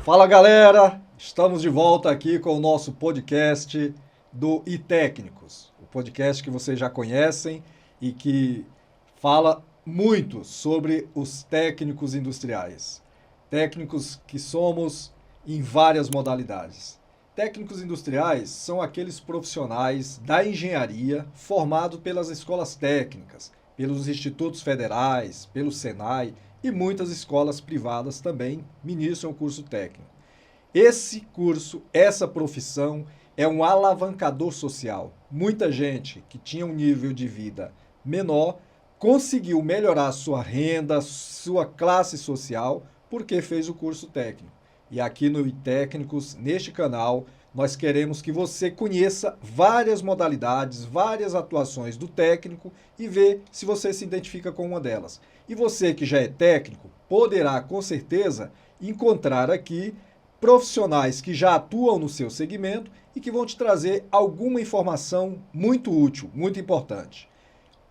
Fala galera, estamos de volta aqui com o nosso podcast do iTécnicos, o podcast que vocês já conhecem e que fala muito sobre os técnicos industriais. Técnicos que somos em várias modalidades. Técnicos industriais são aqueles profissionais da engenharia formados pelas escolas técnicas, pelos institutos federais, pelo Senai e muitas escolas privadas também ministram o curso técnico. Esse curso, essa profissão é um alavancador social. Muita gente que tinha um nível de vida menor conseguiu melhorar sua renda, sua classe social, porque fez o curso técnico. E aqui no iTécnicos, neste canal, nós queremos que você conheça várias modalidades, várias atuações do técnico e ver se você se identifica com uma delas. E você que já é técnico, poderá com certeza encontrar aqui profissionais que já atuam no seu segmento e que vão te trazer alguma informação muito útil, muito importante.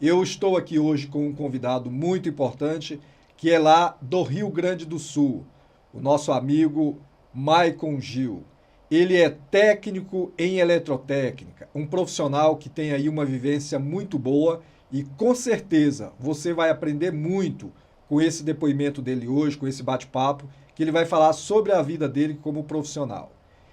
Eu estou aqui hoje com um convidado muito importante, que é lá do Rio Grande do Sul, o nosso amigo Maicon Gil. Ele é técnico em eletrotécnica, um profissional que tem aí uma vivência muito boa e com certeza você vai aprender muito com esse depoimento dele hoje, com esse bate-papo, que ele vai falar sobre a vida dele como profissional.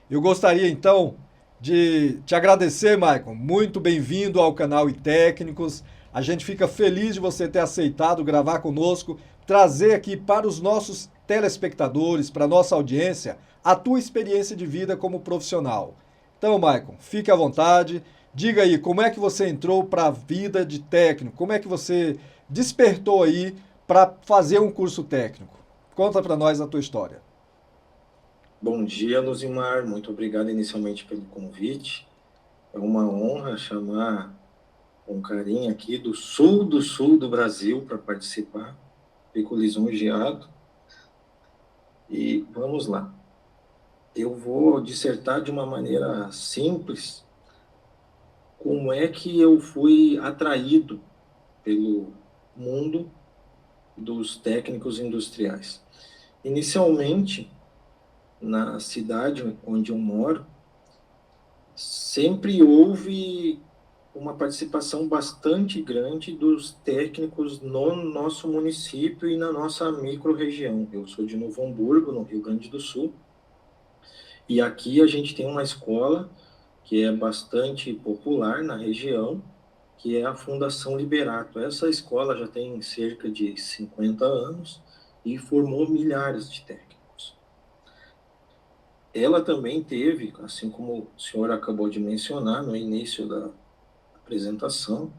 Eu gostaria então de te agradecer, Maicon. Muito bem-vindo ao canal iTécnicos. A gente fica feliz de você ter aceitado gravar conosco, trazer aqui para os nossos telespectadores, para a nossa audiência, a tua experiência de vida como profissional. Então, Maicon, fique à vontade. Diga aí, como é que você entrou para a vida de técnico? Como é que você despertou aí para fazer um curso técnico? Conta para nós a tua história. Bom dia, Luzimar. Muito obrigado inicialmente pelo convite. É uma honra chamar um carinha aqui do sul do Brasil para participar. Fico lisonjeado. E vamos lá. Eu vou dissertar de uma maneira simples como é que eu fui atraído pelo mundo dos técnicos industriais. Inicialmente, na cidade onde eu moro, sempre houve uma participação bastante grande dos técnicos no nosso município e na nossa microrregião. Eu sou de Novo Hamburgo, no Rio Grande do Sul, e aqui a gente tem uma escola que é bastante popular na região, que é a Fundação Liberato. Essa escola já tem cerca de 50 anos e formou milhares de técnicos. Ela também teve, assim como o senhor acabou de mencionar no início da apresentação,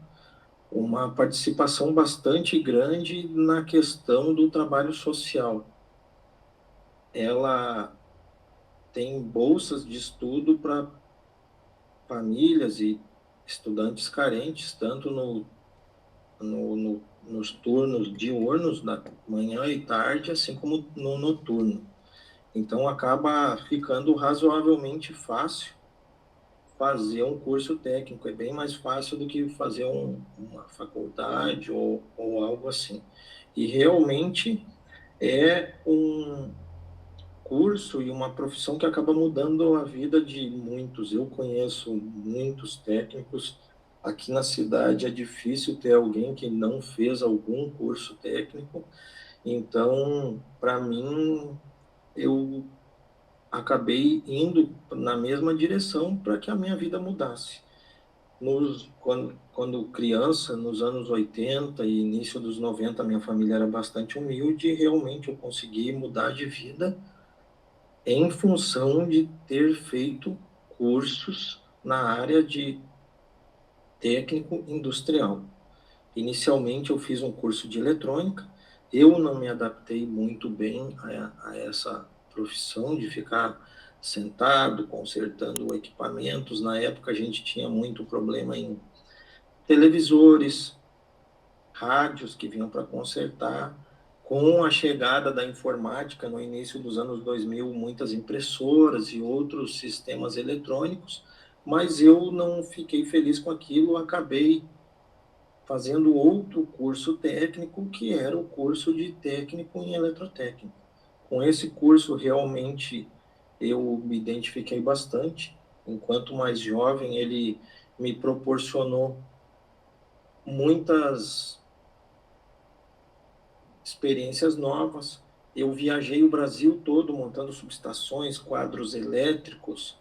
uma participação bastante grande na questão do trabalho social. Ela tem bolsas de estudo para famílias e estudantes carentes, tanto nos turnos diurnos, da manhã e tarde, assim como no noturno. Então, acaba ficando razoavelmente fácil fazer um curso técnico. É bem mais fácil do que fazer uma faculdade ou algo assim. E realmente é um curso e uma profissão que acaba mudando a vida de muitos. Eu conheço muitos técnicos. Aqui na cidade é difícil ter alguém que não fez algum curso técnico. Então, para mim, eu acabei indo na mesma direção para que a minha vida mudasse. Quando criança, nos anos 80 e início dos 90, minha família era bastante humilde e realmente eu consegui mudar de vida em função de ter feito cursos na área de técnico industrial. Inicialmente eu fiz um curso de eletrônica, eu não me adaptei muito bem a essa profissão de ficar sentado, consertando equipamentos. Na época a gente tinha muito problema em televisores, rádios que vinham para consertar. Com a chegada da informática no início dos anos 2000, muitas impressoras e outros sistemas eletrônicos, mas eu não fiquei feliz com aquilo, acabei fazendo outro curso técnico, que era o curso de técnico em eletrotécnica. Com esse curso, realmente eu me identifiquei bastante. Enquanto mais jovem, ele me proporcionou muitas experiências novas. Eu viajei o Brasil todo montando subestações, quadros elétricos,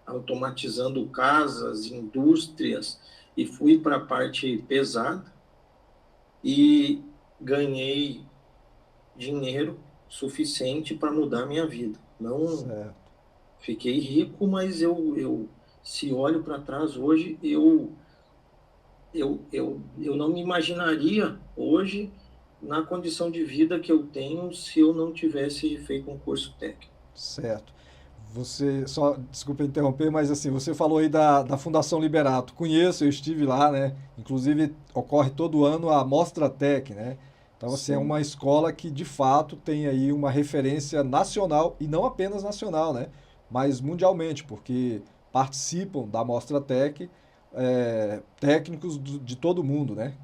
automatizando casas, indústrias, e fui para a parte pesada e ganhei dinheiro suficiente para mudar minha vida. Não Certo. fiquei rico, mas se olho para trás hoje, eu não me imaginaria hoje na condição de vida que eu tenho se eu não tivesse feito um curso técnico. Certo. Você, só, desculpa interromper, mas assim, você falou aí da Fundação Liberato. Conheço, eu estive lá, né? Inclusive, ocorre todo ano a Mostra Tech, né? Então, assim, é Sim, uma escola que, de fato, tem aí uma referência nacional, e não apenas nacional, né? Mas mundialmente, porque participam da Mostra Tech técnicos de todo mundo, né?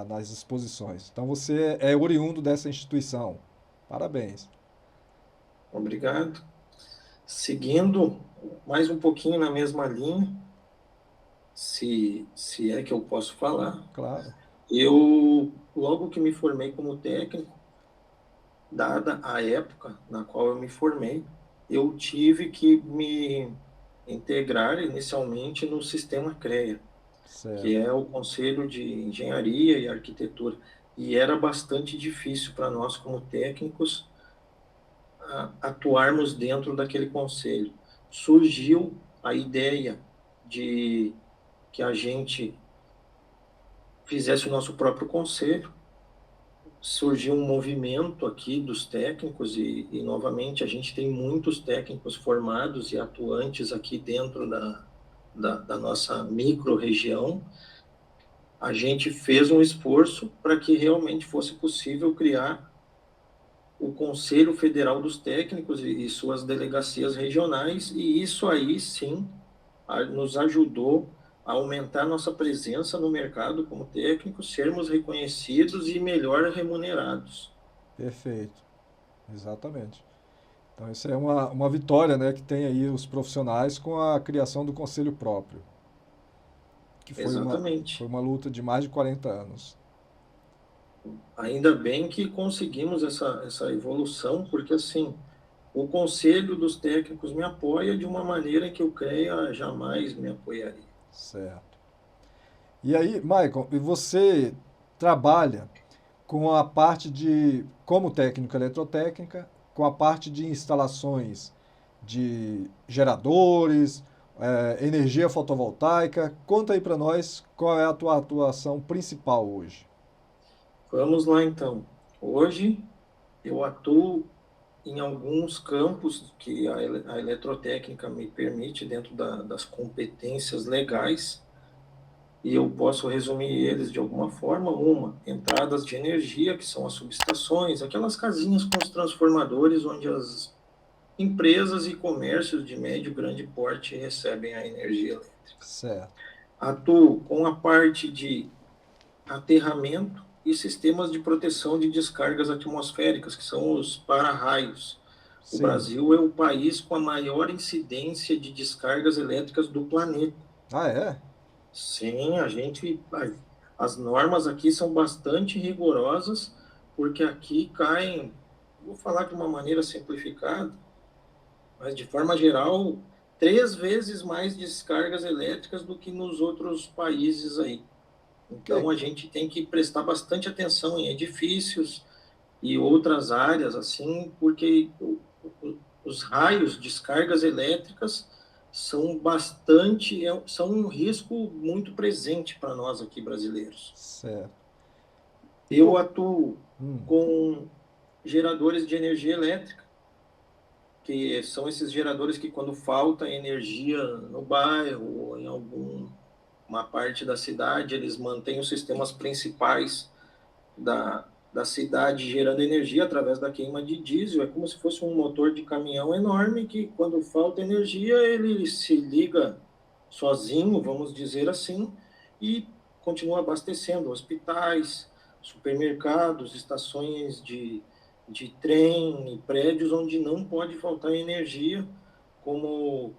Nas exposições. Então, você é oriundo dessa instituição. Parabéns. obrigado. Seguindo mais um pouquinho na mesma linha, se é que eu posso falar, Claro. eu, logo que me formei como técnico, dada a época na qual eu me formei, eu tive que me integrar inicialmente no sistema CREA, que Certo. é o Conselho de Engenharia e Arquitetura. E era bastante difícil para nós, como técnicos, atuarmos dentro daquele conselho. Surgiu a ideia de que a gente fizesse o nosso próprio conselho. Surgiu um movimento aqui dos técnicos e novamente, a gente tem muitos técnicos formados e atuantes aqui dentro da nossa micro-região. A gente fez um esforço para que realmente fosse possível criar o Conselho Federal dos Técnicos e suas delegacias regionais, e isso aí sim nos ajudou a aumentar nossa presença no mercado como técnicos, sermos reconhecidos e melhor remunerados. Perfeito. Exatamente. Então, isso é uma vitória, né, que tem aí os profissionais com a criação do conselho próprio, que foi Exatamente. uma luta de mais de 40 anos. Ainda bem que conseguimos essa evolução, porque assim, o Conselho dos Técnicos me apoia de uma maneira que o CREA jamais me apoiaria. Certo. E aí, Michael, e você trabalha com a parte de, como técnico eletrotécnica, com a parte de instalações de geradores, energia fotovoltaica. Conta aí para nós qual é a tua atuação principal hoje. Vamos lá então. Hoje eu atuo em alguns campos que a eletrotécnica me permite dentro das competências legais, e eu posso resumir eles de alguma forma. Uma, entradas de energia, que são as subestações, aquelas casinhas com os transformadores onde as empresas e comércios de médio e grande porte recebem a energia elétrica. Certo. Atuo com a parte de aterramento e sistemas de proteção de descargas atmosféricas, que são os para-raios. O Sim. Brasil é o país com a maior incidência de descargas elétricas do planeta. Ah, é? Sim, as normas aqui são bastante rigorosas, porque aqui caem, vou falar de uma maneira simplificada, mas de forma geral, 3 vezes mais descargas elétricas do que nos outros países aí. Que, Então, a gente tem que prestar bastante atenção em edifícios e outras áreas, assim, porque os raios, descargas elétricas, são um risco muito presente para nós aqui brasileiros. certo. E Eu atuo hum, com geradores de energia elétrica, que são esses geradores que, quando falta energia no bairro ou em alguma parte da cidade, eles mantêm os sistemas principais da cidade gerando energia através da queima de diesel. É como se fosse um motor de caminhão enorme que, quando falta energia, ele se liga sozinho, vamos dizer assim, e continua abastecendo hospitais, supermercados, estações de trem e prédios onde não pode faltar energia, como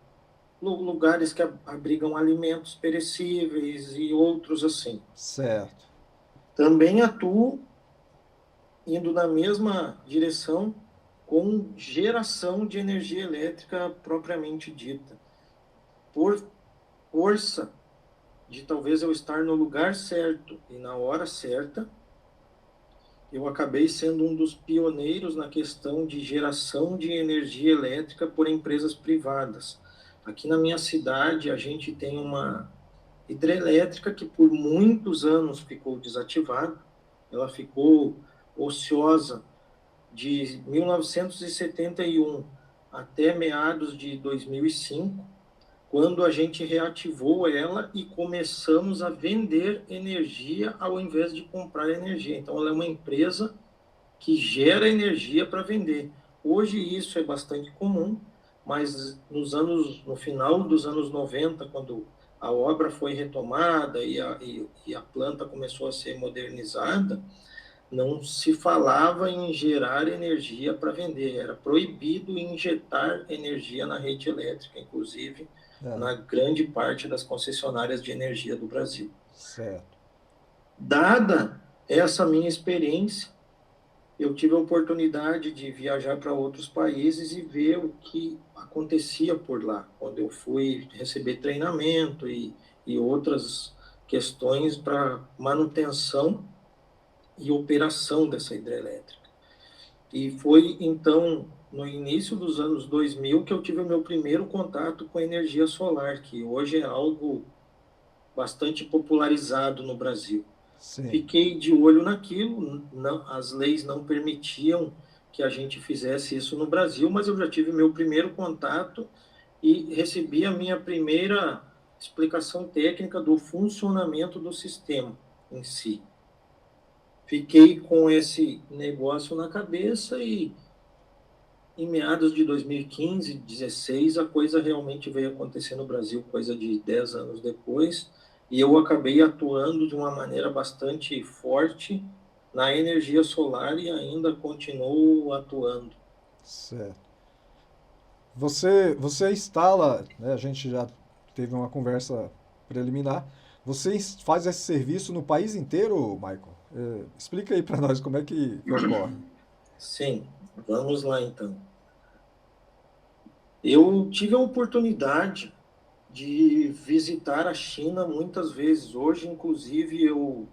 lugares que abrigam alimentos perecíveis e outros assim. Certo. Também atuo indo na mesma direção com geração de energia elétrica propriamente dita. Por força de talvez eu estar no lugar certo e na hora certa, eu acabei sendo um dos pioneiros na questão de geração de energia elétrica por empresas privadas. Aqui na minha cidade, a gente tem uma hidrelétrica que por muitos anos ficou desativada. Ela ficou ociosa de 1971 até meados de 2005, quando a gente reativou ela e começamos a vender energia ao invés de comprar energia. Então, ela é uma empresa que gera energia para vender. Hoje isso é bastante comum, mas no final dos anos 90, quando a obra foi retomada e a planta começou a ser modernizada, não se falava em gerar energia para vender, era proibido injetar energia na rede elétrica, inclusive É, na grande parte das concessionárias de energia do Brasil. certo. Dada essa minha experiência, eu tive a oportunidade de viajar para outros países e ver o que acontecia por lá, quando eu fui receber treinamento e outras questões para manutenção e operação dessa hidrelétrica. E foi, então, no início dos anos 2000 que eu tive o meu primeiro contato com a energia solar, que hoje é algo bastante popularizado no Brasil. Sim. Fiquei de olho naquilo, não, as leis não permitiam que a gente fizesse isso no Brasil, mas eu já tive meu primeiro contato e recebi a minha primeira explicação técnica do funcionamento do sistema em si. Fiquei com esse negócio na cabeça e em meados de 2015, 16, a coisa realmente veio acontecer no Brasil, coisa de 10 anos depois, e eu acabei atuando de uma maneira bastante forte na energia solar e ainda continuo atuando. Certo. Você instala, né, a gente já teve uma conversa preliminar, você faz esse serviço no país inteiro, Michael? Explica aí para nós como é que ocorre. Sim, vamos lá então. Eu tive a oportunidade de visitar a China muitas vezes. Hoje, inclusive, eu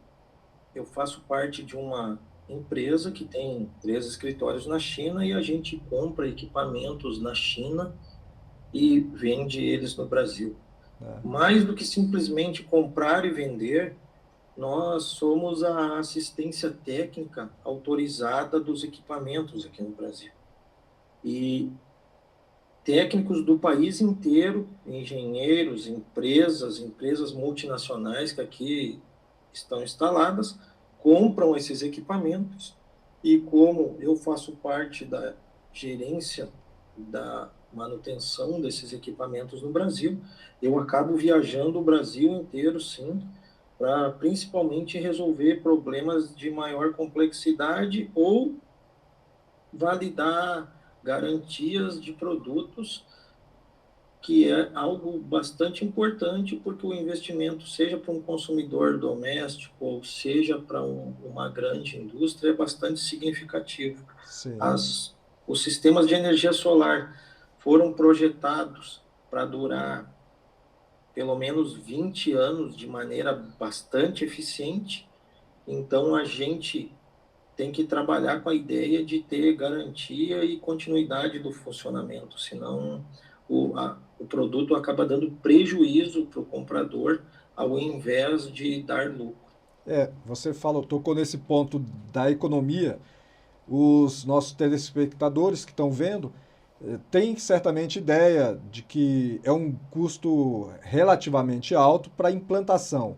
faço parte de uma empresa que tem 3 escritórios na China e a gente compra equipamentos na China e vende eles no Brasil. Né? Mais do que simplesmente comprar e vender, nós somos a assistência técnica autorizada dos equipamentos aqui no Brasil. E técnicos do país inteiro, engenheiros, empresas multinacionais que aqui estão instaladas, compram esses equipamentos e como eu faço parte da gerência da manutenção desses equipamentos no Brasil, eu acabo viajando o Brasil inteiro, sim, para principalmente resolver problemas de maior complexidade ou validar garantias de produtos, que é algo bastante importante, porque o investimento, seja para um consumidor doméstico ou seja para uma grande indústria, é bastante significativo. Sim. Os sistemas de energia solar foram projetados para durar pelo menos 20 anos de maneira bastante eficiente, então a gente tem que trabalhar com a ideia de ter garantia e continuidade do funcionamento, senão o produto acaba dando prejuízo para o comprador ao invés de dar lucro. Você falou, tocou nesse ponto da economia. Os nossos telespectadores que estão vendo têm certamente ideia de que é um custo relativamente alto para a implantação.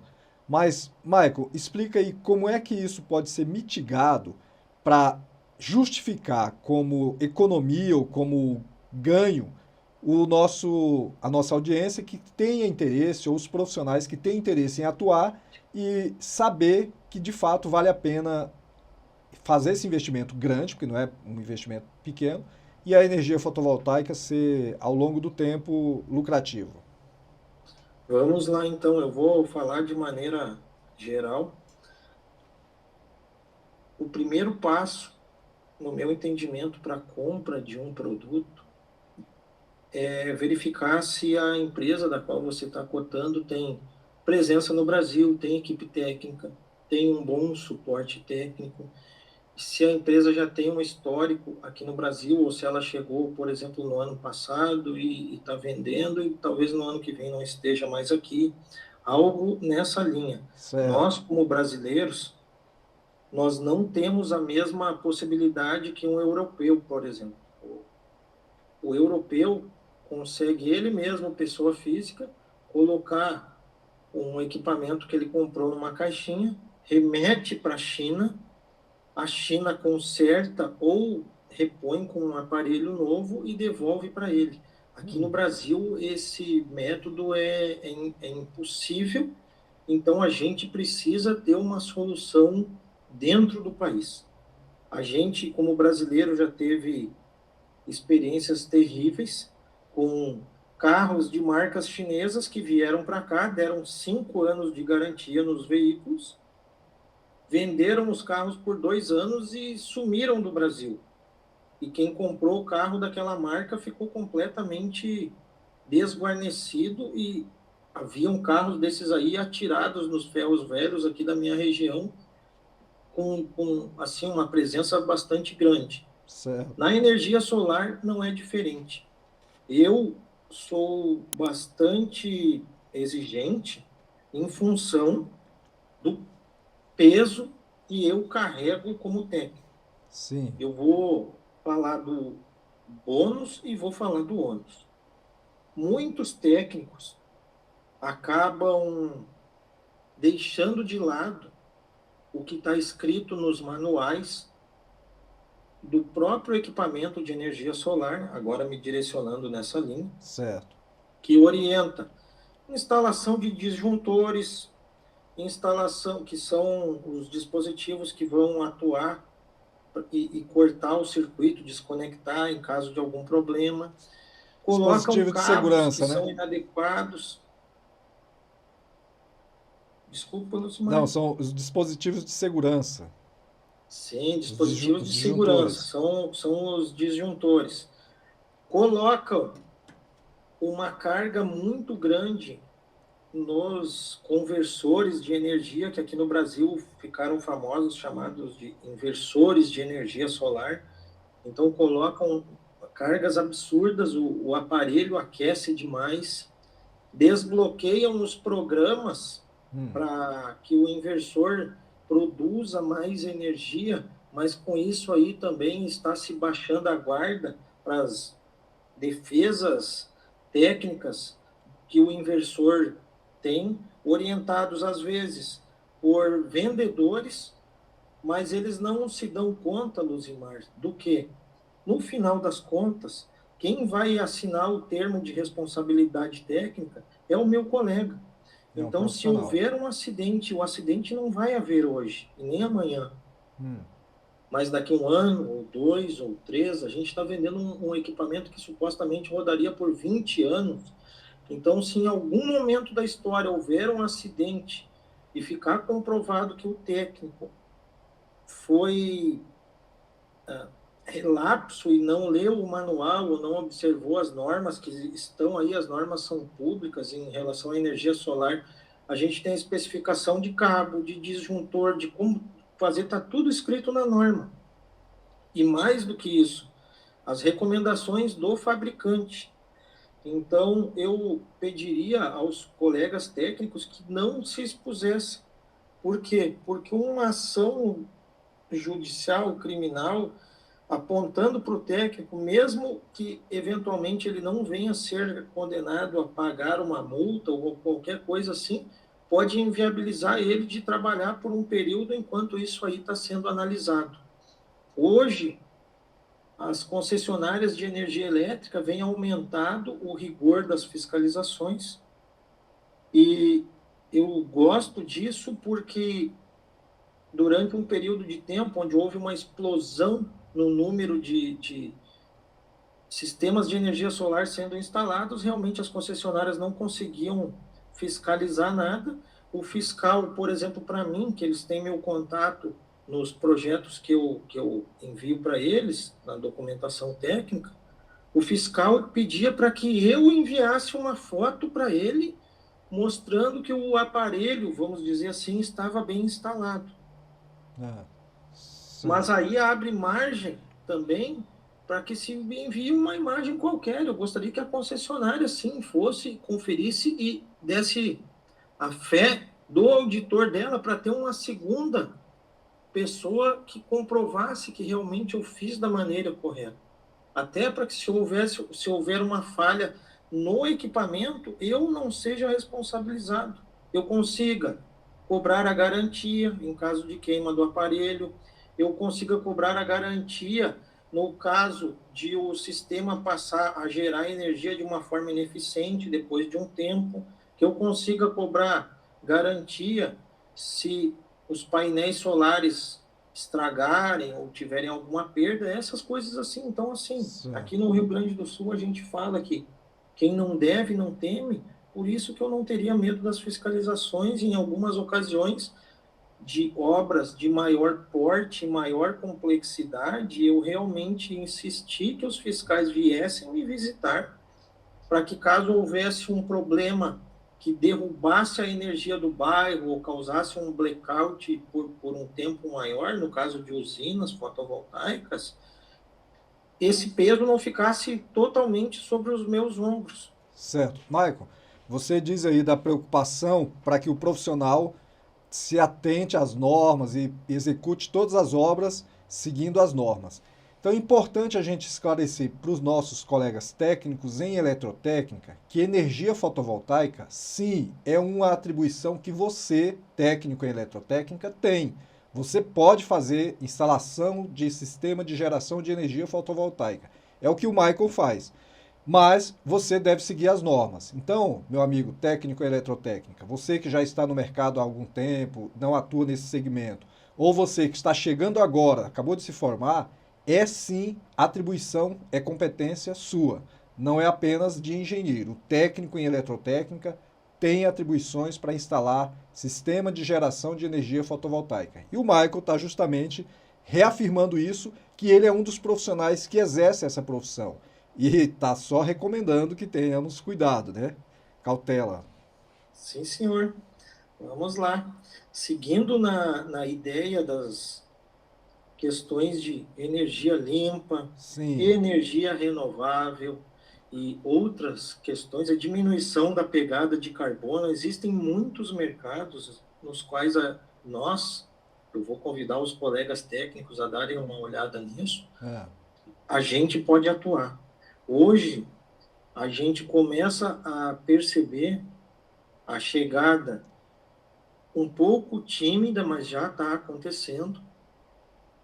Mas, Michael, explica aí como é que isso pode ser mitigado para justificar como economia ou como ganho a nossa audiência que tenha interesse, ou os profissionais que têm interesse em atuar e saber que de fato vale a pena fazer esse investimento grande, porque não é um investimento pequeno, e a energia fotovoltaica ser, ao longo do tempo, lucrativo? Vamos lá, então, eu vou falar de maneira geral. O primeiro passo, no meu entendimento, para a compra de um produto é verificar se a empresa da qual você está cotando tem presença no Brasil, tem equipe técnica, tem um bom suporte técnico, se a empresa já tem um histórico aqui no Brasil, ou se ela chegou, por exemplo, no ano passado e está vendendo, e talvez no ano que vem não esteja mais aqui, algo nessa linha. Certo. Nós, como brasileiros, nós não temos a mesma possibilidade que um europeu, por exemplo. O europeu consegue ele mesmo, pessoa física, colocar um equipamento que ele comprou numa caixinha, remete para a China conserta ou repõe com um aparelho novo e devolve para ele. Aqui no Brasil, esse método é impossível, então a gente precisa ter uma solução dentro do país. A gente, como brasileiro, já teve experiências terríveis com carros de marcas chinesas que vieram para cá, deram 5 anos de garantia nos veículos, venderam os carros por 2 anos e sumiram do Brasil. E quem comprou o carro daquela marca ficou completamente desguarnecido e haviam carros desses aí atirados nos ferros velhos aqui da minha região com assim uma presença bastante grande. Certo. Na energia solar não é diferente. Eu sou bastante exigente em função do peso que eu carrego como técnico. Sim. Eu vou falar do bônus e vou falar do ônus. Muitos técnicos acabam deixando de lado o que está escrito nos manuais do próprio equipamento de energia solar, agora me direcionando nessa linha, Certo. que orienta instalação de disjuntores, instalação que são os dispositivos que vão atuar e cortar o circuito, desconectar em caso de algum problema, colocam Dispositivo de cabos que segurança, né? são inadequados. Desculpa, Não, Lucimar. são os dispositivos de segurança. Sim, dispositivos Os de segurança, disjuntores. são os disjuntores. Colocam uma carga muito grande nos conversores de energia, que aqui no Brasil ficaram famosos, chamados de inversores de energia solar. Então, colocam cargas absurdas, o aparelho aquece demais, desbloqueiam os programas para que o inversor produza mais energia, mas com isso aí também está se baixando a guarda para as defesas técnicas que o inversor tem, orientados às vezes por vendedores, mas eles não se dão conta, Luzimar, do que, no final das contas, quem vai assinar o termo de responsabilidade técnica é o meu colega. É um Então, se profissional. houver um acidente, o acidente não vai haver hoje, e nem amanhã. Mas daqui 1 ano, ou 2, ou 3, a gente está vendendo um equipamento que supostamente rodaria por 20 anos. Então, se em algum momento da história houver um acidente e ficar comprovado que o técnico foi relapso e não leu o manual ou não observou as normas que estão aí, as normas são públicas em relação à energia solar, a gente tem a especificação de cabo, de disjuntor, de como fazer, está tudo escrito na norma. E mais do que isso, as recomendações do fabricante. Então, eu pediria aos colegas técnicos que não se expusessem. Por quê? Porque uma ação judicial, criminal, apontando para o técnico, mesmo que eventualmente ele não venha a ser condenado a pagar uma multa ou qualquer coisa assim, pode inviabilizar ele de trabalhar por um período enquanto isso aí está sendo analisado. Hoje, as concessionárias de energia elétrica vêm aumentado o rigor das fiscalizações e eu gosto disso porque durante um período de tempo onde houve uma explosão no número de sistemas de energia solar sendo instalados, realmente as concessionárias não conseguiam fiscalizar nada. O fiscal, por exemplo, para mim, que eles têm meu contato nos projetos que eu envio para eles, na documentação técnica, o fiscal pedia para que eu enviasse uma foto para ele, mostrando que o aparelho, vamos dizer assim, estava bem instalado. Ah, Mas certo. aí abre margem também para que se envie uma imagem qualquer. Eu gostaria que a concessionária, sim, fosse, conferisse e desse a fé do auditor dela para ter uma segunda pessoa que comprovasse que realmente eu fiz da maneira correta. Até para que se houver uma falha no equipamento, eu não seja responsabilizado. Eu consiga cobrar a garantia em caso de queima do aparelho, eu consiga cobrar a garantia no caso de o sistema passar a gerar energia de uma forma ineficiente depois de um tempo, que eu consiga cobrar garantia se os painéis solares estragarem ou tiverem alguma perda, essas coisas assim. Então, assim, Certo. aqui no Rio Grande do Sul a gente fala que quem não deve não teme, por isso que eu não teria medo das fiscalizações em algumas ocasiões de obras de maior porte, maior complexidade, eu realmente insisti que os fiscais viessem me visitar para que caso houvesse um problema que derrubasse a energia do bairro ou causasse um blackout por um tempo maior, no caso de usinas fotovoltaicas, esse peso não ficasse totalmente sobre os meus ombros. Certo. Michael, você diz aí da preocupação para que o profissional se atente às normas e execute todas as obras seguindo as normas. Então é importante a gente esclarecer para os nossos colegas técnicos em eletrotécnica que energia fotovoltaica, sim, é uma atribuição que você, técnico em eletrotécnica, tem. Você pode fazer instalação de sistema de geração de energia fotovoltaica. É o que o Michael faz. Mas você deve seguir as normas. Então, meu amigo técnico em eletrotécnica, você que já está no mercado há algum tempo, não atua nesse segmento, ou você que está chegando agora, acabou de se formar, é sim atribuição, é competência sua. Não é apenas de engenheiro. O técnico em eletrotécnica tem atribuições para instalar sistema de geração de energia fotovoltaica. E o Michael está justamente reafirmando isso, que ele é um dos profissionais que exerce essa profissão. E está só recomendando que tenhamos cuidado, né? Cautela. Sim, senhor. Vamos lá. Seguindo na ideia das questões de energia limpa, Sim, energia renovável e outras questões, a diminuição da pegada de carbono, existem muitos mercados nos quais eu vou convidar os colegas técnicos a darem uma olhada nisso, é, a gente pode atuar. Hoje, a gente começa a perceber a chegada um pouco tímida, mas já está acontecendo,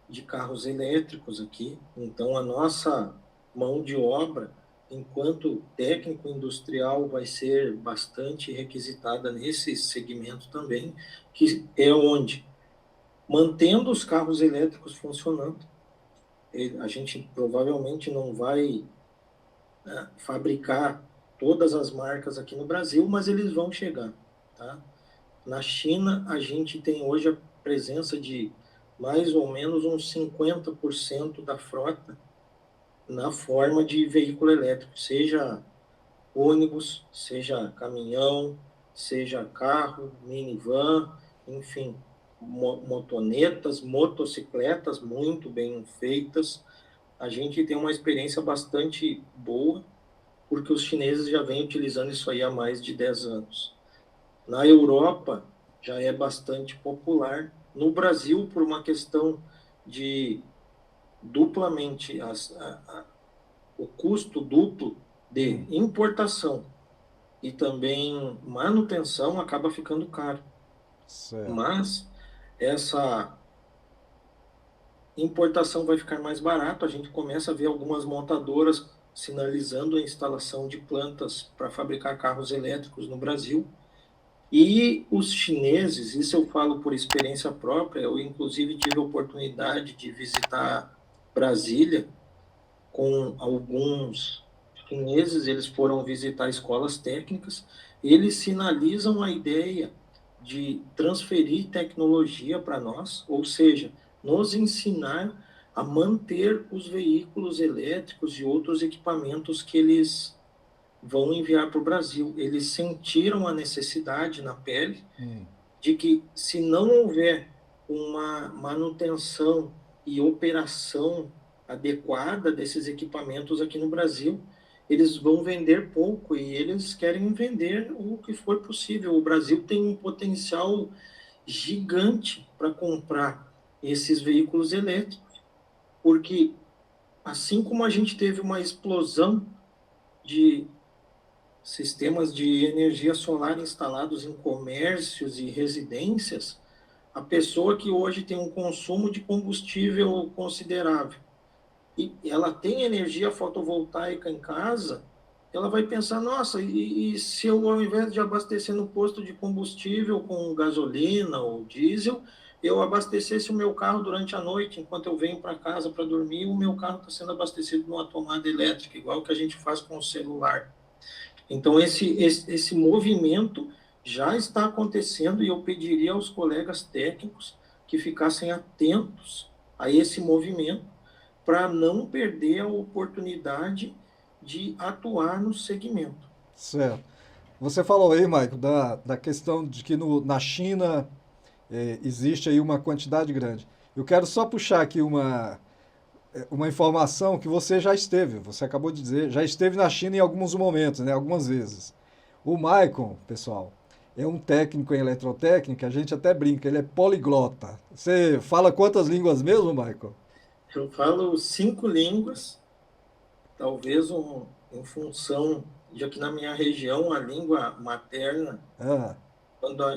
de carros elétricos aqui. Então, a nossa mão de obra, enquanto técnico industrial, vai ser bastante requisitada nesse segmento também, que é onde, mantendo os carros elétricos funcionando, a gente provavelmente não vai fabricar todas as marcas aqui no Brasil, mas eles vão chegar, tá? Na China, a gente tem hoje a presença de mais ou menos uns 50% da frota na forma de veículo elétrico, seja ônibus, seja caminhão, seja carro, minivan, enfim, motonetas, motocicletas muito bem feitas. A gente tem uma experiência bastante boa, porque os chineses já vêm utilizando isso aí há mais de 10 anos. Na Europa já é bastante popular. No Brasil, por uma questão de duplamente o custo duplo de importação e também manutenção acaba ficando caro. certo. Mas essa importação vai ficar mais barato. A gente começa a ver algumas montadoras sinalizando a instalação de plantas para fabricar carros elétricos no Brasil. E os chineses, isso eu falo por experiência própria, eu inclusive tive a oportunidade de visitar Brasília com alguns chineses, eles foram visitar escolas técnicas, eles sinalizam a ideia de transferir tecnologia para nós, ou seja, nos ensinar a manter os veículos elétricos e outros equipamentos que eles vão enviar para o Brasil. Eles sentiram a necessidade na pele de que, se não houver uma manutenção e operação adequada desses equipamentos aqui no Brasil, eles vão vender pouco e eles querem vender o que for possível. O Brasil tem um potencial gigante para comprar esses veículos elétricos, porque assim como a gente teve uma explosão de sistemas de energia solar instalados em comércios e residências, a pessoa que hoje tem um consumo de combustível considerável e ela tem energia fotovoltaica em casa, ela vai pensar, nossa, e se eu, ao invés de abastecer no posto de combustível com gasolina ou diesel, eu abastecesse o meu carro durante a noite, enquanto eu venho para casa para dormir, o meu carro está sendo abastecido numa tomada elétrica, igual que a gente faz com o celular. Então, esse movimento já está acontecendo e eu pediria aos colegas técnicos que ficassem atentos a esse movimento para não perder a oportunidade de atuar no segmento. Certo. Você falou aí, Michael, da questão de que na China existe aí uma quantidade grande. Eu quero só puxar aqui uma informação que você já esteve, você acabou de dizer, já esteve na China em alguns momentos, né, algumas vezes. O Michael, pessoal, é um técnico em eletrotécnica, a gente até brinca, ele é poliglota. Você fala quantas línguas mesmo, Michael? Eu falo 5 línguas, talvez em função de aqui na minha região, a língua materna, Ah,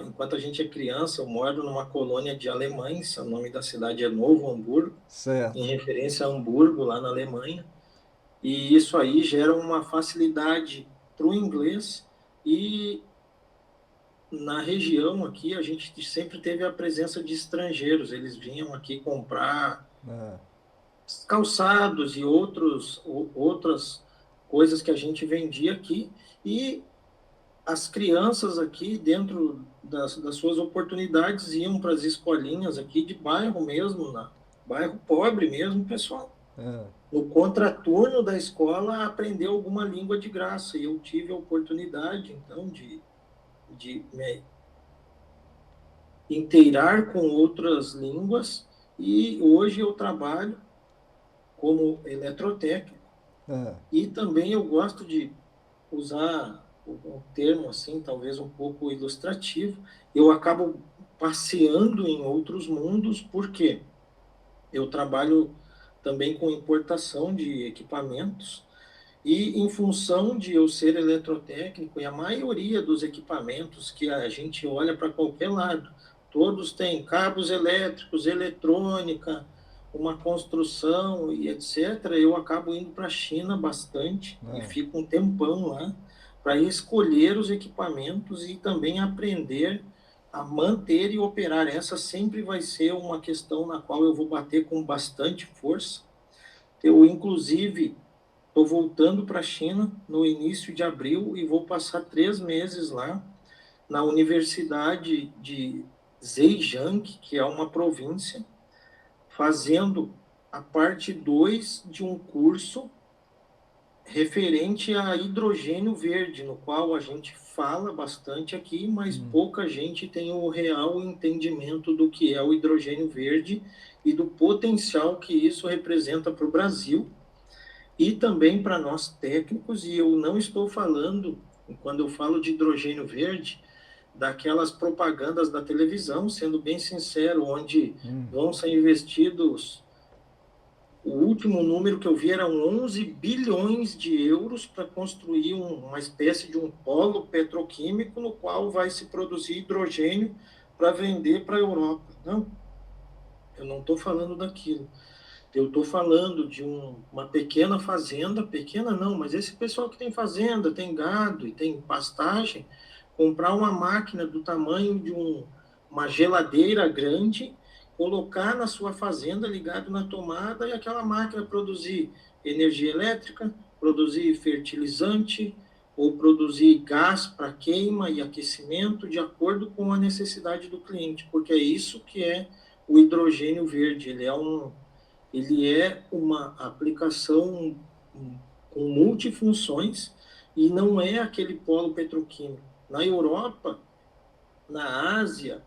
enquanto a gente é criança, eu moro numa colônia de alemães, o nome da cidade é Novo Hamburgo, em certo. referência a Hamburgo, lá na Alemanha, e isso aí gera uma facilidade para o inglês, e na região aqui a gente sempre teve a presença de estrangeiros, eles vinham aqui comprar Ah, calçados e outras coisas que a gente vendia aqui, e as crianças aqui, dentro das suas oportunidades, iam para as escolinhas aqui de bairro mesmo, bairro pobre mesmo, pessoal. ah, No contraturno da escola, aprender alguma língua de graça, e eu tive a oportunidade, então, de me inteirar com outras línguas, e hoje eu trabalho como eletrotécnico, ah, e também eu gosto de usar um termo assim, talvez um pouco ilustrativo, eu acabo passeando em outros mundos, porque eu trabalho também com importação de equipamentos, e em função de eu ser eletrotécnico, e a maioria dos equipamentos que a gente olha para qualquer lado, todos têm cabos elétricos, eletrônica, uma construção e etc., eu acabo indo para a China bastante e ah, fico um tempão lá para escolher os equipamentos e também aprender a manter e operar. Essa sempre vai ser uma questão na qual eu vou bater com bastante força. Eu, inclusive, estou voltando para a China no início de abril e vou passar 3 meses lá na Universidade de Zhejiang, que é uma província, fazendo a parte 2 de um curso referente a hidrogênio verde, no qual a gente fala bastante aqui, mas pouca gente tem o real entendimento do que é o hidrogênio verde e do potencial que isso representa para o Brasil e também para nós técnicos. E eu não estou falando, quando eu falo de hidrogênio verde, daquelas propagandas da televisão, sendo bem sincero, onde vão ser investidos, o último número que eu vi eram 11 bilhões de euros para construir uma espécie de um polo petroquímico no qual vai se produzir hidrogênio para vender para a Europa. Não, eu não estou falando daquilo. Eu estou falando de uma pequena fazenda, pequena não, mas esse pessoal que tem fazenda, tem gado e tem pastagem, comprar uma máquina do tamanho de uma geladeira grande, colocar na sua fazenda ligado na tomada e aquela máquina produzir energia elétrica, produzir fertilizante ou produzir gás para queima e aquecimento de acordo com a necessidade do cliente, porque é isso que é o hidrogênio verde. Ele é uma aplicação com multifunções e não é aquele polo petroquímico. Na Europa, na Ásia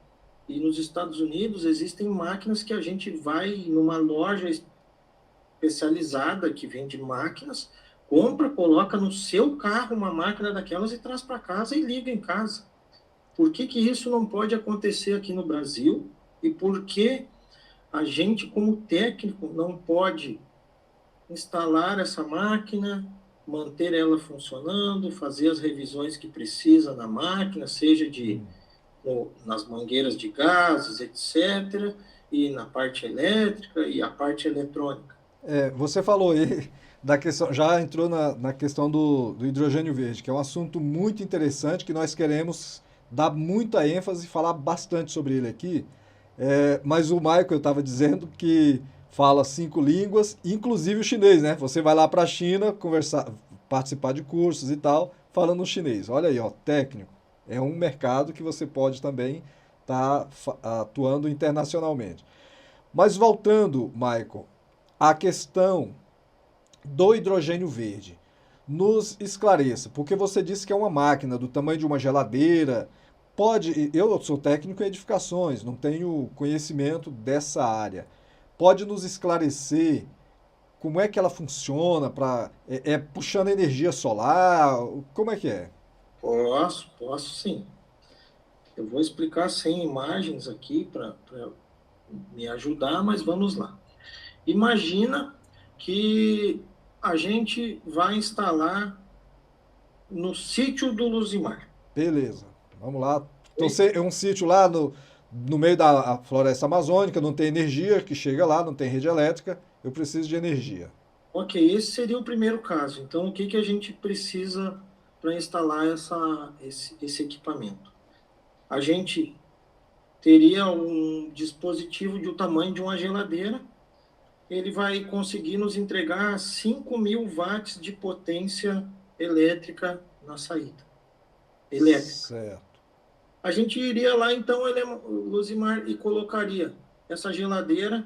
e nos Estados Unidos existem máquinas que a gente vai numa loja especializada que vende máquinas, compra, coloca no seu carro uma máquina daquelas e traz para casa e liga em casa. Por que que isso não pode acontecer aqui no Brasil? E por que a gente, como técnico, não pode instalar essa máquina, manter ela funcionando, fazer as revisões que precisa na máquina, seja nas mangueiras de gases, etc., e na parte elétrica e a parte eletrônica? Você falou aí da questão, já entrou na questão do hidrogênio verde, que é um assunto muito interessante que nós queremos dar muita ênfase e falar bastante sobre ele aqui. Mas o Michael, eu estava dizendo que fala 5 línguas, inclusive o chinês, né? Você vai lá para a China conversar, participar de cursos e tal, falando chinês. Olha aí, ó, técnico. É um mercado que você pode também estar atuando internacionalmente. Mas voltando, Michael, à questão do hidrogênio verde, nos esclareça, porque você disse que é uma máquina do tamanho de uma geladeira. Eu sou técnico em edificações, não tenho conhecimento dessa área. Pode nos esclarecer como é que ela funciona puxando energia solar? Como é que é? Posso sim. Eu vou explicar sem imagens aqui para me ajudar, mas vamos lá. Imagina que a gente vai instalar no sítio do Luzimar. Beleza, vamos lá. Então, Oi? é um sítio lá no meio da floresta amazônica, não tem energia que chega lá, não tem rede elétrica, eu preciso de energia. Ok, esse seria o primeiro caso. Então, o que que a gente precisa para instalar esse equipamento? A gente teria um dispositivo do tamanho de uma geladeira. Ele vai conseguir nos entregar 5.000 watts de potência elétrica na saída. Elétrica. Certo. A gente iria lá, então, Luzimar, e colocaria essa geladeira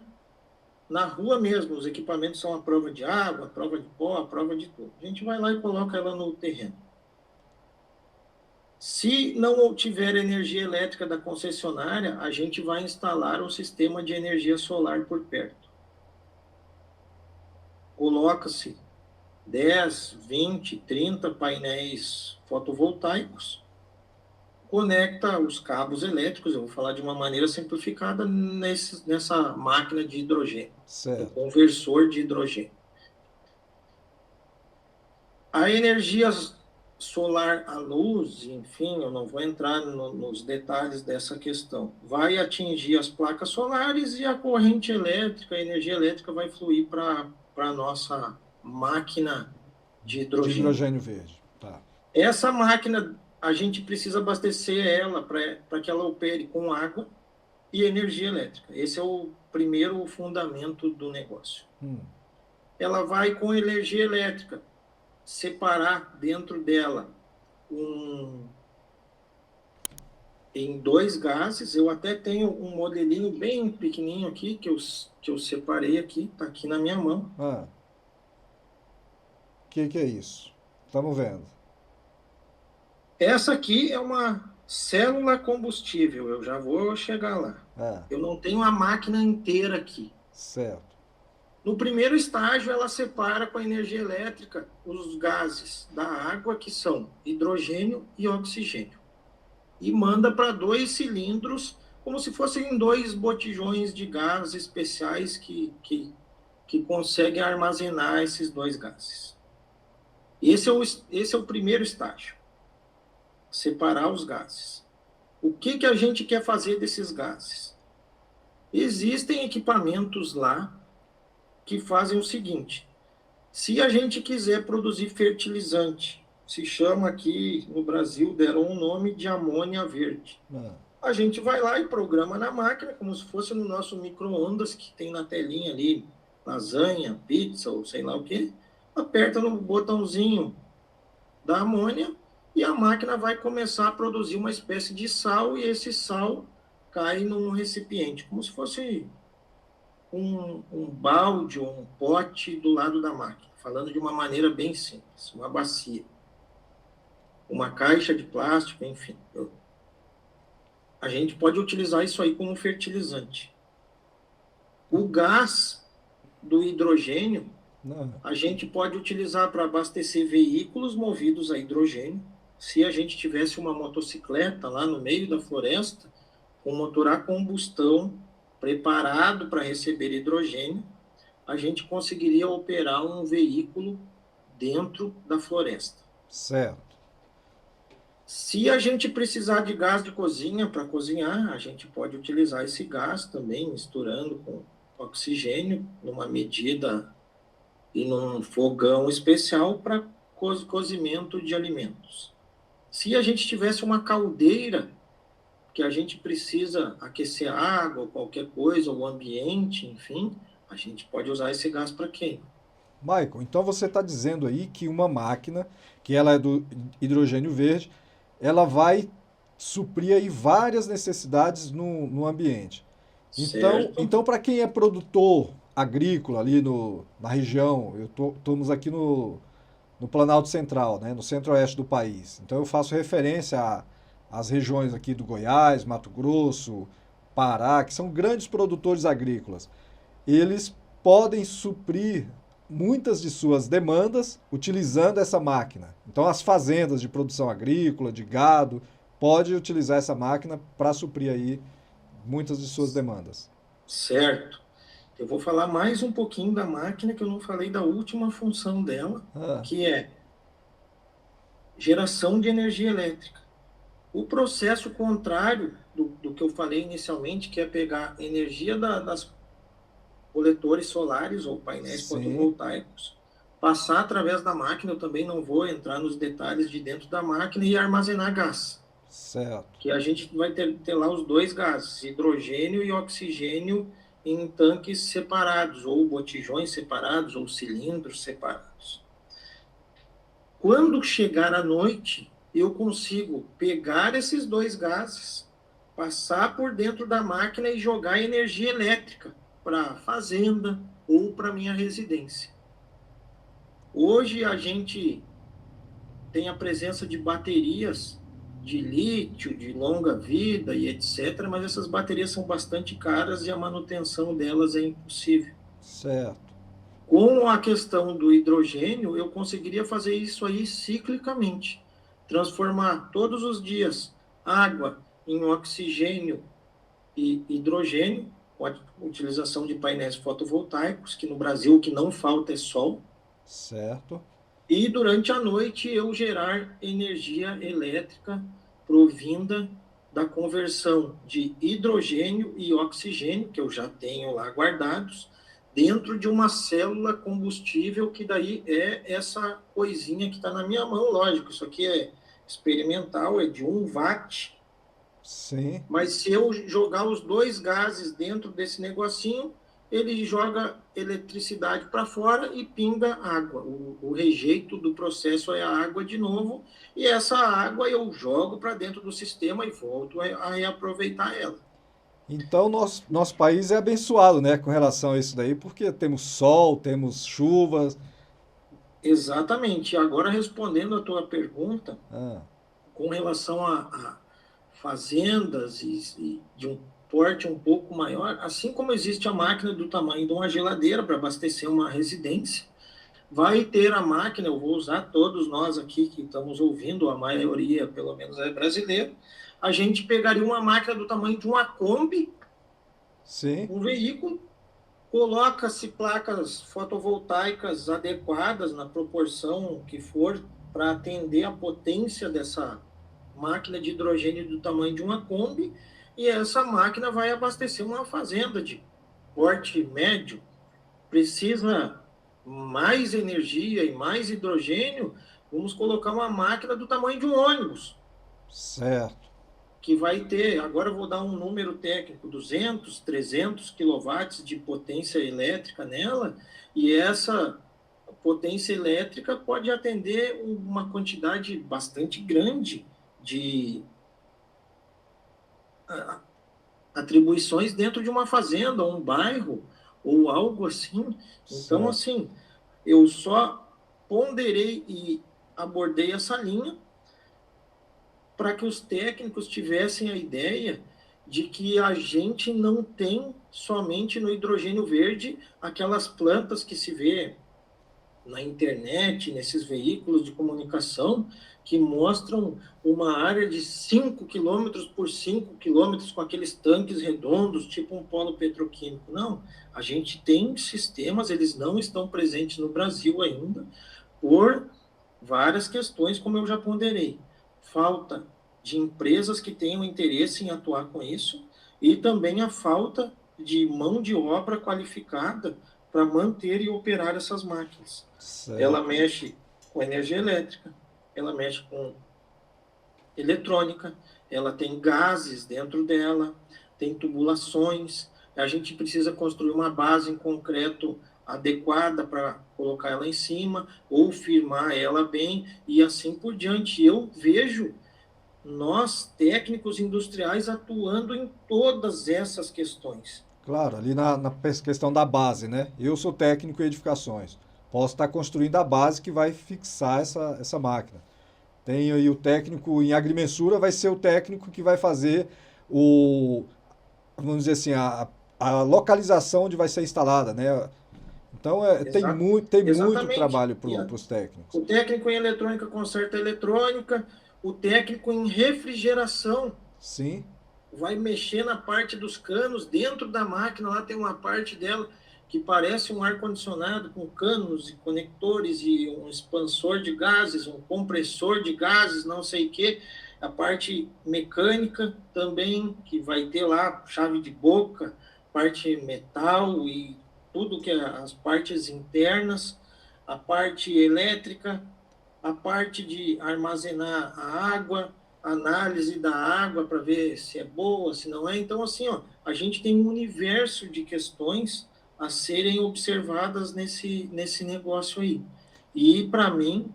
na rua mesmo. Os equipamentos são a prova de água, a prova de pó, a prova de tudo. A gente vai lá e coloca ela no terreno. Se não tiver energia elétrica da concessionária, a gente vai instalar um sistema de energia solar por perto. Coloca-se 10, 20, 30 painéis fotovoltaicos, conecta os cabos elétricos, eu vou falar de uma maneira simplificada, nessa máquina de hidrogênio, o Certo. conversor de hidrogênio. A energia solar à luz, enfim, eu não vou entrar nos detalhes dessa questão, vai atingir as placas solares e a corrente elétrica, a energia elétrica vai fluir para a nossa máquina de De hidrogênio. hidrogênio verde. Tá. Essa máquina, a gente precisa abastecer ela para que ela opere com água e energia elétrica. Esse é o primeiro fundamento do negócio. Ela vai com energia elétrica separar dentro dela em 2 gases. Eu até tenho um modelinho bem pequenininho aqui que eu separei aqui, está aqui na minha mão. Que é isso? Estamos vendo. Essa aqui é uma célula combustível, eu já vou chegar lá. Eu não tenho a máquina inteira aqui. Certo. No primeiro estágio, ela separa com a energia elétrica os gases da água, que são hidrogênio e oxigênio, e manda para 2 cilindros, como se fossem 2 botijões de gás especiais que conseguem armazenar esses 2 gases. Esse é o primeiro estágio, separar os gases. O que a gente quer fazer desses gases? Existem equipamentos lá que fazem o seguinte: se a gente quiser produzir fertilizante, se chama aqui no Brasil, deram um nome de amônia verde. A gente vai lá e programa na máquina, como se fosse no nosso micro-ondas, que tem na telinha ali, lasanha, pizza ou sei lá o quê. Aperta no botãozinho da amônia e a máquina vai começar a produzir uma espécie de sal e esse sal cai num recipiente, como se fosse um balde ou um pote do lado da máquina, falando de uma maneira bem simples, uma bacia, uma caixa de plástico, enfim. A gente pode utilizar isso aí como fertilizante. O gás do hidrogênio, Não. a gente pode utilizar para abastecer veículos movidos a hidrogênio. Se a gente tivesse uma motocicleta lá no meio da floresta, com motor a combustão preparado para receber hidrogênio, a gente conseguiria operar um veículo dentro da floresta. Certo. Se a gente precisar de gás de cozinha para cozinhar, a gente pode utilizar esse gás também, misturando com oxigênio, numa medida e num fogão especial para cozimento de alimentos. Se a gente tivesse uma caldeira, que a gente precisa aquecer água, ou qualquer coisa, o ambiente, enfim, a gente pode usar esse gás para queima. Michael, então você está dizendo aí que uma máquina, que ela é do hidrogênio verde, ela vai suprir aí várias necessidades no ambiente. Certo? Então para quem é produtor agrícola ali na região, estamos aqui no Planalto Central, né, no centro-oeste do país. Então eu faço referência às regiões aqui do Goiás, Mato Grosso, Pará, que são grandes produtores agrícolas. Eles podem suprir muitas de suas demandas utilizando essa máquina. Então as fazendas de produção agrícola, de gado, podem utilizar essa máquina para suprir aí muitas de suas demandas. Certo. Eu vou falar mais um pouquinho da máquina, que eu não falei da última função dela, Ah, que é geração de energia elétrica. O processo contrário do que eu falei inicialmente, que é pegar energia das coletores solares ou painéis sim, fotovoltaicos, passar através da máquina, eu também não vou entrar nos detalhes de dentro da máquina, e armazenar gás. certo. Que a gente vai ter lá os dois gases, hidrogênio e oxigênio, em tanques separados, ou botijões separados, ou cilindros separados. Quando chegar a noite, eu consigo pegar esses dois gases, passar por dentro da máquina e jogar energia elétrica para a fazenda ou para minha residência. Hoje a gente tem a presença de baterias de lítio, de longa vida e etc., mas essas baterias são bastante caras e a manutenção delas é impossível. Certo. Com a questão do hidrogênio, eu conseguiria fazer isso aí ciclicamente, transformar todos os dias água em oxigênio e hidrogênio, com a utilização de painéis fotovoltaicos, que no Brasil o que não falta é sol, Certo. e durante a noite eu gerar energia elétrica provinda da conversão de hidrogênio e oxigênio, que eu já tenho lá guardados, dentro de uma célula combustível, que daí é essa coisinha que está na minha mão, lógico, isso aqui é experimental, é de 1 watt, Sim. mas se eu jogar os dois gases dentro desse negocinho, ele joga eletricidade para fora e pinga água. O rejeito do processo é a água de novo, e essa água eu jogo para dentro do sistema e volto a reaproveitar ela. Então, nosso país é abençoado, né, com relação a isso daí, porque temos sol, temos chuvas. Exatamente. Agora, respondendo a tua pergunta, Ah, com relação a fazendas e de um porte um pouco maior, assim como existe a máquina do tamanho de uma geladeira para abastecer uma residência, vai ter a máquina, eu vou usar todos nós aqui que estamos ouvindo, a maioria pelo menos é brasileiro, a gente pegaria uma máquina do tamanho de uma Kombi, sim, um veículo, coloca-se placas fotovoltaicas adequadas na proporção que for para atender a potência dessa máquina de hidrogênio do tamanho de uma Kombi, e essa máquina vai abastecer uma fazenda de porte médio. Precisa mais energia e mais hidrogênio, vamos colocar uma máquina do tamanho de um ônibus. certo. que vai ter, agora eu vou dar um número técnico, 200, 300 quilowatts de potência elétrica nela, e essa potência elétrica pode atender uma quantidade bastante grande de atribuições dentro de uma fazenda, um bairro, ou algo assim. Então, Certo. assim, eu só ponderei e abordei essa linha para que os técnicos tivessem a ideia de que a gente não tem somente no hidrogênio verde aquelas plantas que se vê na internet, nesses veículos de comunicação, que mostram uma área de 5 quilômetros por 5 quilômetros com aqueles tanques redondos, tipo um polo petroquímico. Não, a gente tem sistemas, eles não estão presentes no Brasil ainda, por várias questões, como eu já ponderei. Falta de empresas que tenham interesse em atuar com isso e também a falta de mão de obra qualificada para manter e operar essas máquinas. Ela Certo. mexe com energia elétrica, ela mexe com eletrônica, ela tem gases dentro dela, tem tubulações. A gente precisa construir uma base em concreto adequada para colocar ela em cima ou firmar ela bem e assim por diante. Eu vejo nós, técnicos industriais, atuando em todas essas questões. Claro, ali na questão da base, né? Eu sou técnico em edificações. Posso estar construindo a base que vai fixar essa máquina. Tem aí o técnico em agrimensura, vai ser o técnico que vai fazer o, vamos dizer assim, a localização onde vai ser instalada, né? Então Exa tem muito exatamente. trabalho para os técnicos. O técnico em eletrônica conserta a eletrônica, o técnico em refrigeração Sim, vai mexer na parte dos canos, dentro da máquina lá tem uma parte dela que parece um ar-condicionado com canos e conectores e um expansor de gases, um compressor de gases, não sei o que. A parte mecânica também, que vai ter lá chave de boca, parte metal e tudo que é as partes internas, a parte elétrica, a parte de armazenar a água, análise da água para ver se é boa, se não é. Então, assim, ó, a gente tem um universo de questões a serem observadas nesse negócio aí. E, para mim,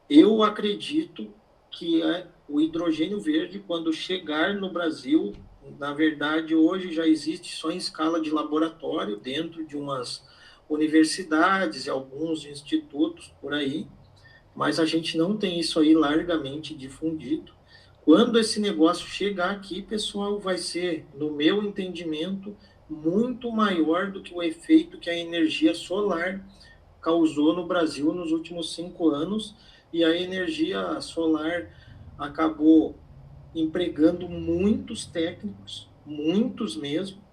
eu acredito que o hidrogênio verde, quando chegar no Brasil, na verdade, hoje já existe só em escala de laboratório, dentro de umas universidades e alguns institutos por aí, mas a gente não tem isso aí largamente difundido. Quando esse negócio chegar aqui, pessoal, vai ser, no meu entendimento, muito maior do que o efeito que a energia solar causou no Brasil nos últimos 5 anos, e a energia solar acabou empregando muitos técnicos, muitos mesmo,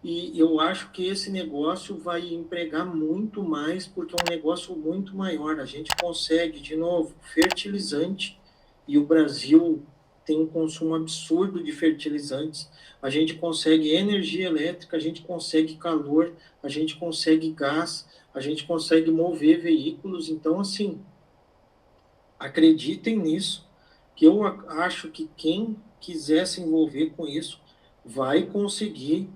e eu acho que esse negócio vai empregar muito mais, porque é um negócio muito maior. A gente consegue, de novo, fertilizante, e o Brasil tem um consumo absurdo de fertilizantes. A gente consegue energia elétrica, a gente consegue calor, a gente consegue gás, a gente consegue mover veículos. Então, assim, acreditem nisso, que eu acho que quem quiser se envolver com isso vai conseguir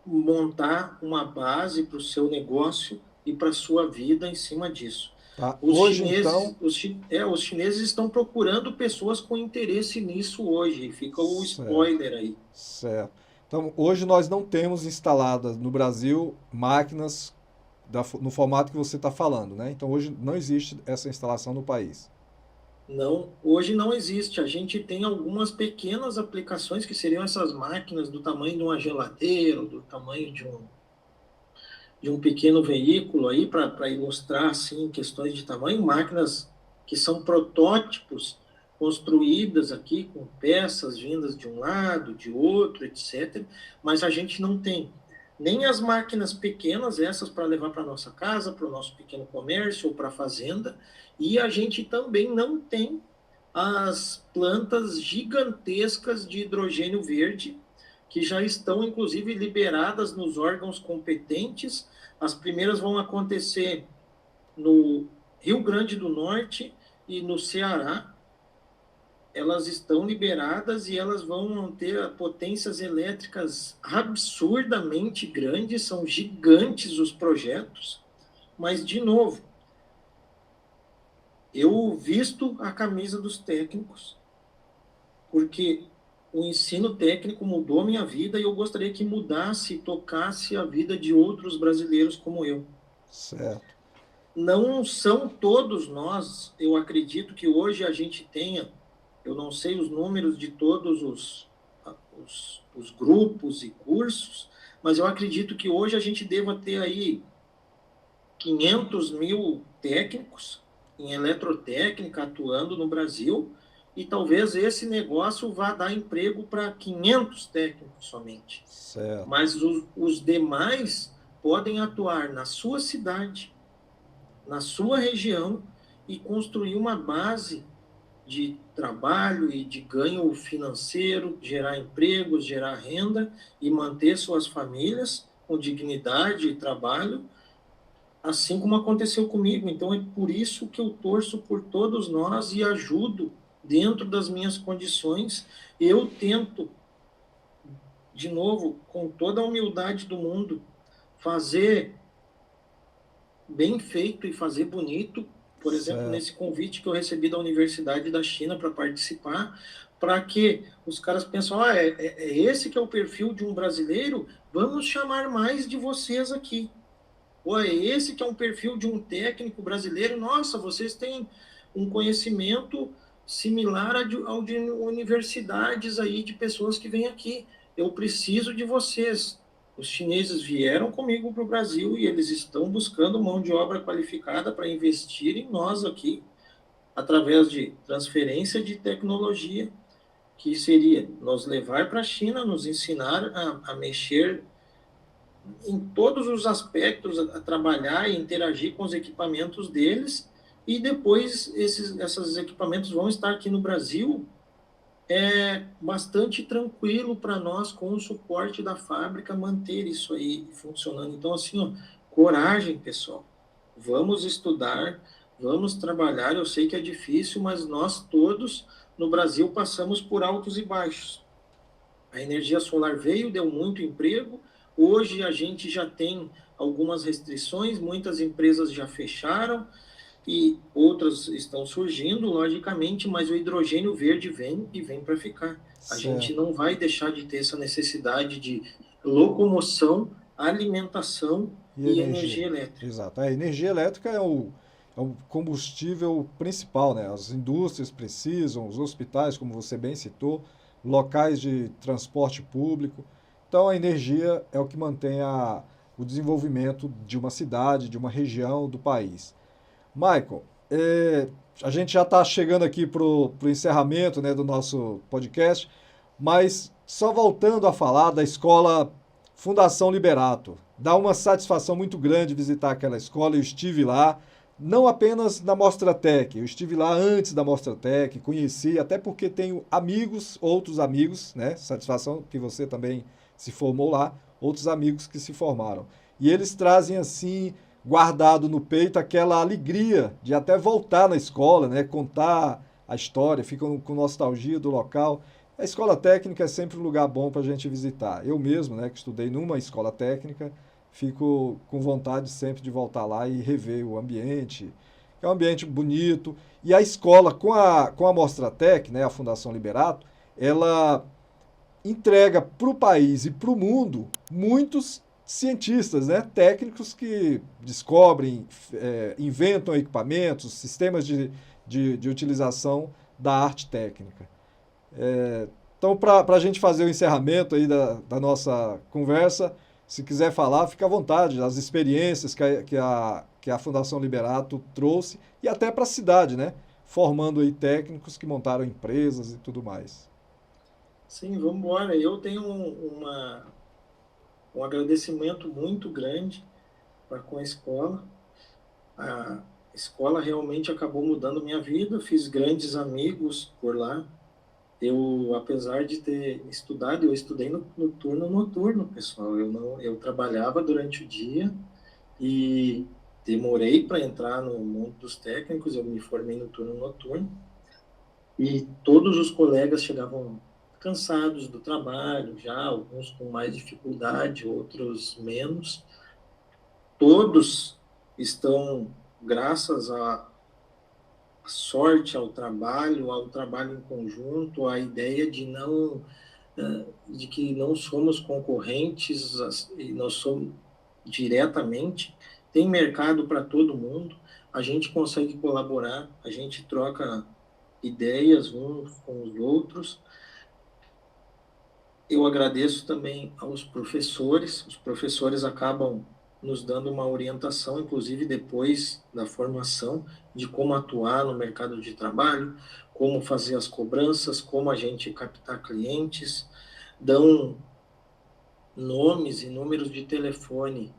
montar uma base para o seu negócio e para a sua vida em cima disso. tá? Os Hoje, chineses, então, os chineses estão procurando pessoas com interesse nisso hoje. Fica o certo, spoiler aí. certo. Então, hoje nós não temos instaladas no Brasil máquinas no formato que você está falando, né? Então, hoje não existe essa instalação no país. Não, hoje não existe. A gente tem algumas pequenas aplicações que seriam essas máquinas do tamanho de uma geladeira, do tamanho de um pequeno veículo aí para ilustrar assim questões de tamanho, máquinas que são protótipos construídas aqui com peças vindas de um lado, de outro, etc. Mas a gente não tem nem as máquinas pequenas, essas para levar para nossa casa, para o nosso pequeno comércio ou para a fazenda, e a gente também não tem as plantas gigantescas de hidrogênio verde, que já estão, inclusive, liberadas nos órgãos competentes. As primeiras vão acontecer no Rio Grande do Norte e no Ceará, elas estão liberadas e elas vão ter potências elétricas absurdamente grandes, são gigantes os projetos, mas, de novo, eu visto a camisa dos técnicos, porque o ensino técnico mudou a minha vida e eu gostaria que mudasse e tocasse a vida de outros brasileiros como eu. Certo. Não são todos nós, eu acredito que hoje a gente tenha, eu não sei os números de todos os grupos e cursos, mas eu acredito que hoje a gente deva ter aí 500 mil técnicos em eletrotécnica atuando no Brasil, e talvez esse negócio vá dar emprego para 500 técnicos somente. Certo. Mas os demais podem atuar na sua cidade, na sua região, e construir uma base de trabalho e de ganho financeiro, gerar empregos, gerar renda e manter suas famílias com dignidade e trabalho, assim como aconteceu comigo. Então é por isso que eu torço por todos nós e ajudo dentro das minhas condições. Eu tento, de novo, com toda a humildade do mundo, fazer bem feito e fazer bonito. Por exemplo, Certo. nesse convite que eu recebi da Universidade da China para participar, para que os caras pensam, é esse que é o perfil de um brasileiro, vamos chamar mais de vocês aqui. Ou é esse que é um perfil de um técnico brasileiro, nossa, vocês têm um conhecimento similar ao de universidades aí, de pessoas que vêm aqui. Eu preciso de vocês. Os chineses vieram comigo para o Brasil e eles estão buscando mão de obra qualificada para investir em nós aqui, através de transferência de tecnologia, que seria nos levar para a China, nos ensinar a mexer em todos os aspectos, a trabalhar e interagir com os equipamentos deles, e depois esses equipamentos vão estar aqui no Brasil, bastante tranquilo para nós, com o suporte da fábrica, manter isso aí funcionando. Então, assim, ó, coragem, pessoal. Vamos estudar, vamos trabalhar. Eu sei que é difícil, mas nós todos no Brasil passamos por altos e baixos. A energia solar veio, deu muito emprego. Hoje a gente já tem algumas restrições, muitas empresas já fecharam e outras estão surgindo, logicamente, mas o hidrogênio verde vem e vem para ficar. A gente Certo. não vai deixar de ter essa necessidade de locomoção, alimentação E e energia. energia elétrica. Exato. A energia elétrica é o combustível principal, né? As indústrias precisam, os hospitais, como você bem citou, locais de transporte público. Então, a energia é o que mantém o desenvolvimento de uma cidade, de uma região, do país. Michael, a gente já está chegando aqui para o encerramento, né, do nosso podcast, mas só voltando a falar da escola Fundação Liberato. Dá uma satisfação muito grande visitar aquela escola. Eu estive lá, não apenas na Mostra Tech, eu estive lá antes da Mostra Tech, conheci, até porque tenho amigos, outros amigos, né? Satisfação que você também se formou lá, outros amigos que se formaram. E eles trazem assim, guardado no peito, aquela alegria de até voltar na escola, né? Contar a história, ficam com nostalgia do local. A escola técnica é sempre um lugar bom para a gente visitar. Eu mesmo, né, que estudei numa escola técnica, fico com vontade sempre de voltar lá e rever o ambiente. É um ambiente bonito. E a escola, com a Mostratec, né, a Fundação Liberato, ela entrega para o país e para o mundo muitos cientistas, né, técnicos que descobrem, inventam equipamentos, sistemas de utilização da arte técnica. Então, para a gente fazer o encerramento aí da nossa conversa, se quiser falar, fica à vontade, as experiências que a Fundação Liberato trouxe e até para a cidade, né? Formando aí técnicos que montaram empresas e tudo mais. Sim, vamos embora. Eu tenho um agradecimento muito grande com a escola. A escola realmente acabou mudando minha vida, fiz grandes amigos por lá. Eu, apesar de ter estudado, eu estudei no turno noturno, pessoal. Eu trabalhava durante o dia e demorei para entrar no mundo dos técnicos. Eu me formei no turno noturno e todos os colegas chegavam cansados do trabalho já, alguns com mais dificuldade, outros menos. Todos estão, graças à sorte, ao trabalho em conjunto, à ideia de não de que não somos concorrentes e nós somos diretamente, tem mercado para todo mundo, a gente consegue colaborar, a gente troca ideias uns com os outros. Eu agradeço também aos professores, os professores acabam nos dando uma orientação, inclusive depois da formação, de como atuar no mercado de trabalho, como fazer as cobranças, como a gente captar clientes, dão nomes e números de telefone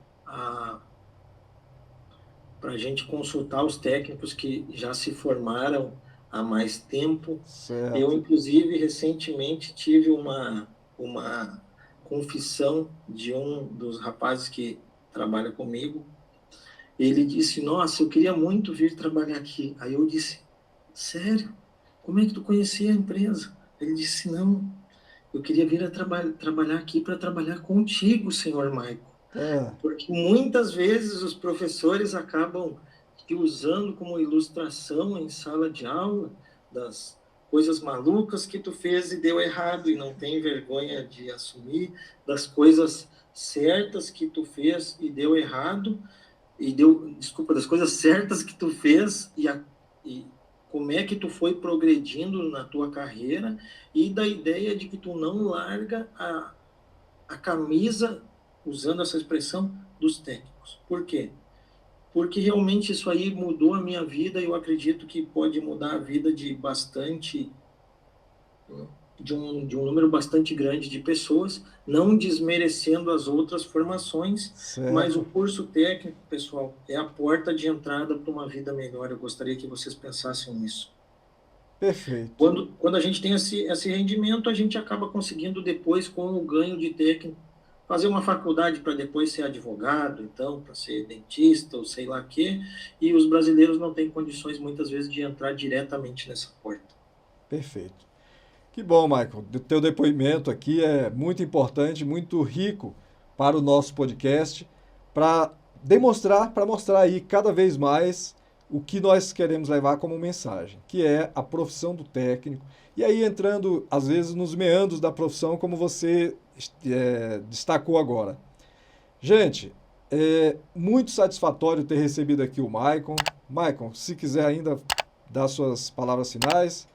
para a gente consultar os técnicos que já se formaram há mais tempo. Eu, Certo. inclusive, recentemente tive uma confissão de um dos rapazes que trabalha comigo. Ele disse, nossa, eu queria muito vir trabalhar aqui. Aí eu disse, sério? Como é que tu conhecia a empresa? Ele disse, não, eu queria vir trabalhar aqui para trabalhar contigo, senhor Maico. Ah, Porque muitas vezes os professores acabam te usando como ilustração em sala de aula das coisas malucas que tu fez e deu errado e não tem vergonha de assumir, das coisas certas que tu fez e deu errado desculpa, das coisas certas que tu fez e como é que tu foi progredindo na tua carreira e da ideia de que tu não larga a camisa, usando essa expressão, dos técnicos. Por quê? Porque realmente isso aí mudou a minha vida e eu acredito que pode mudar a vida de bastante, de um número bastante grande de pessoas, não desmerecendo as outras formações, mas o certo. curso técnico, pessoal, é a porta de entrada para uma vida melhor. Eu gostaria que vocês pensassem nisso. Perfeito. Quando a gente tem esse rendimento, a gente acaba conseguindo depois, com o ganho de técnico, fazer uma faculdade para depois ser advogado, então, para ser dentista ou sei lá o quê, e os brasileiros não têm condições, muitas vezes, de entrar diretamente nessa porta. Perfeito. Que bom, Michael. O teu depoimento aqui é muito importante, muito rico para o nosso podcast, para mostrar aí cada vez mais o que nós queremos levar como mensagem, que é a profissão do técnico. E aí entrando, às vezes, nos meandros da profissão, como você destacou agora. Gente, é muito satisfatório ter recebido aqui o Maicon. Maicon, se quiser ainda dar suas palavras finais.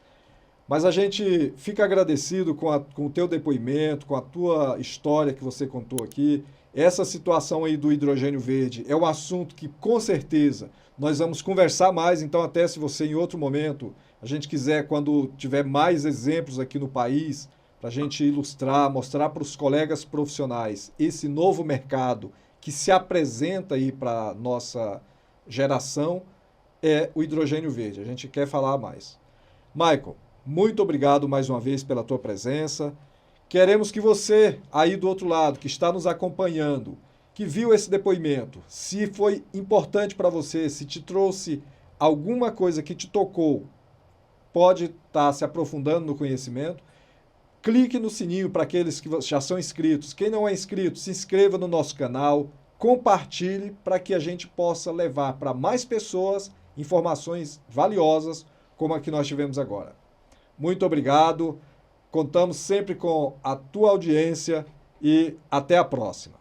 Mas a gente fica agradecido com o teu depoimento, com a tua história que você contou aqui. Essa situação aí do hidrogênio verde é um assunto que, com certeza, nós vamos conversar mais. Então, até se você, em outro momento, a gente quiser, quando tiver mais exemplos aqui no país, para a gente ilustrar, mostrar para os colegas profissionais esse novo mercado que se apresenta aí para a nossa geração, é o hidrogênio verde. A gente quer falar mais. Michael, muito obrigado mais uma vez pela tua presença. Queremos que você, aí do outro lado, que está nos acompanhando, que viu esse depoimento, se foi importante para você, se te trouxe alguma coisa que te tocou, pode estar se aprofundando no conhecimento, clique no sininho para aqueles que já são inscritos. Quem não é inscrito, se inscreva no nosso canal, compartilhe para que a gente possa levar para mais pessoas informações valiosas como a que nós tivemos agora. Muito obrigado. Contamos sempre com a tua audiência e até a próxima.